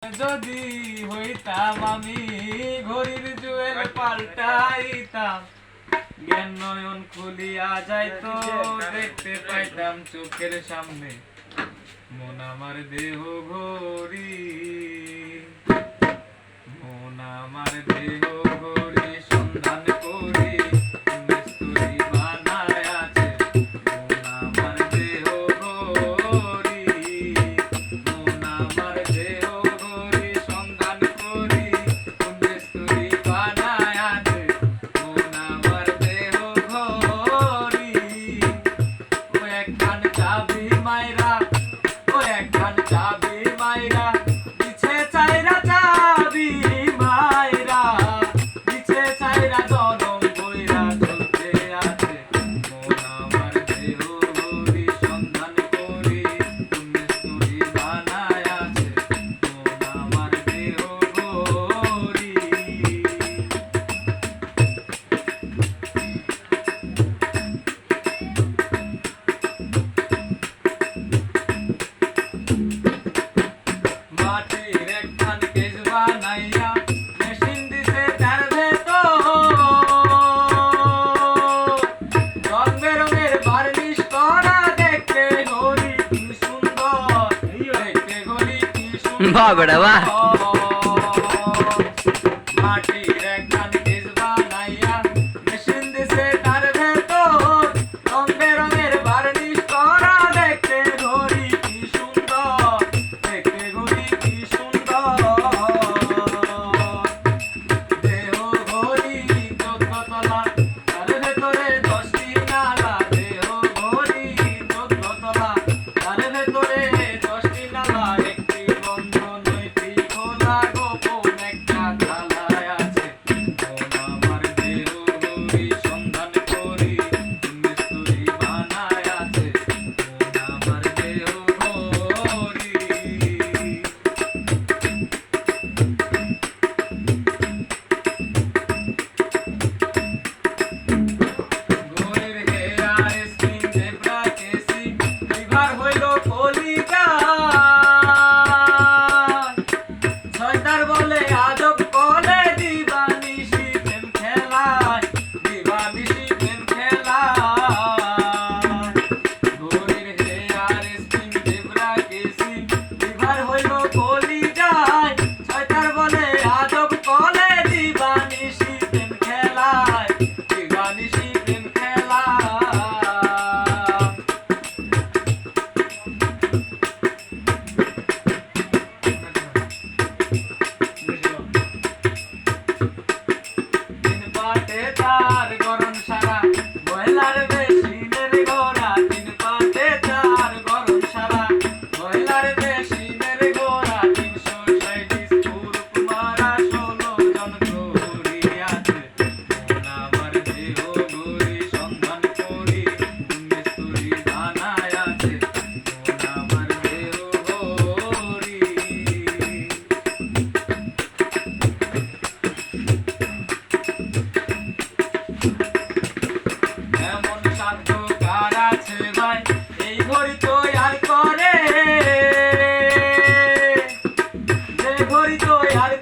যদি হইতাম আমি ঘড়ির জুয়েল পাল্টাইতাম, জ্ঞান নয়ন খুলিয়া যাইতো, দেখতে পাইতাম চোখের সামনে মন আমার দেহ ঘড়ি, মন আমার দেহ ঘড়ি সন্ধান করি মিস্তুরি বানায় আছে, মন আমার দেহ ঘড়ি, মন আমার দেহ ঘড়ি সন্ধান করি মিস্তুরি বানায় আছে, মন আমার দেহ ঘড়ি। ও একখান চাবি মাইরা, ও একখান চাবি মাইরা পিছে চাইরা, চাবি মাইরা পিছে চাইরা জনম বইরা চলতে আছে, মন আমার দেহ ঘড়ি সন্ধান করি মিস্তুরি বানায় আছে, মন আমার দেহ ঘড়ি। মাটির একখান কেস বানাইয়া মেশিন দিছে তার ভেতর, রং বেরঙের বার্নিশ করা, দেখতে ঘড়ি কি সুন্দর, দেখতে ঘড়ি কি সুন্দর। বাহ বেটা বাহ। মাটির একখান কেস বানাইয়া মেশিন দিছে তার ভেতর, রং বেরঙের বার্নিশ করা, দেখতে ঘড়ি কি সুন্দর, দেখতে ঘড়ি কি সুন্দর। দেহ ঘড়ি 14 তলা, তার ভেতরে 10টি নালা, দেহ ঘড়ি 14 তলা, তার ভেতরে 10টি নালা, একটি বন্ধ নয়টি খোলা, গোপন একটা তালায় আছে, মন আমার দেহ ঘড়ি সন্ধান করি মিস্তুরি বানায় আছে, মন আমার দেহ ঘড়ি। ঘড়ির hair spring zebra casing lever wheel কলিকা, ছয়টার বলে আজব কলে দিবানিশি প্রেম খেলায়, দিবানিশি প্রেম খেলায়। ঘড়ির hair spring zebra casing lever wheel কলিকায়, ছয়টার বলে আজব কলে দিবানিশি প্রেম খেলায়, দিবানিশি প্রেম খেলায়। তিন পাটে তার গরম সারা, বয়লার বেশিনের গোড়া, তিন পাটে তার গরম সারা, বয়লার বেশিনের গোড়া, 360 পুরুষ মারা 16 জন ঘড়ি আছে, মন আমার দেহ ঘড়ি সন্ধান করি মিস্তুরি বানায় আছে, মন আমার দেহ ঘড়ি। এমন সাধ্য কার আছে ভাই এই ঘড়ি তৈয়ার করে, যে ঘড়ি তৈয়ার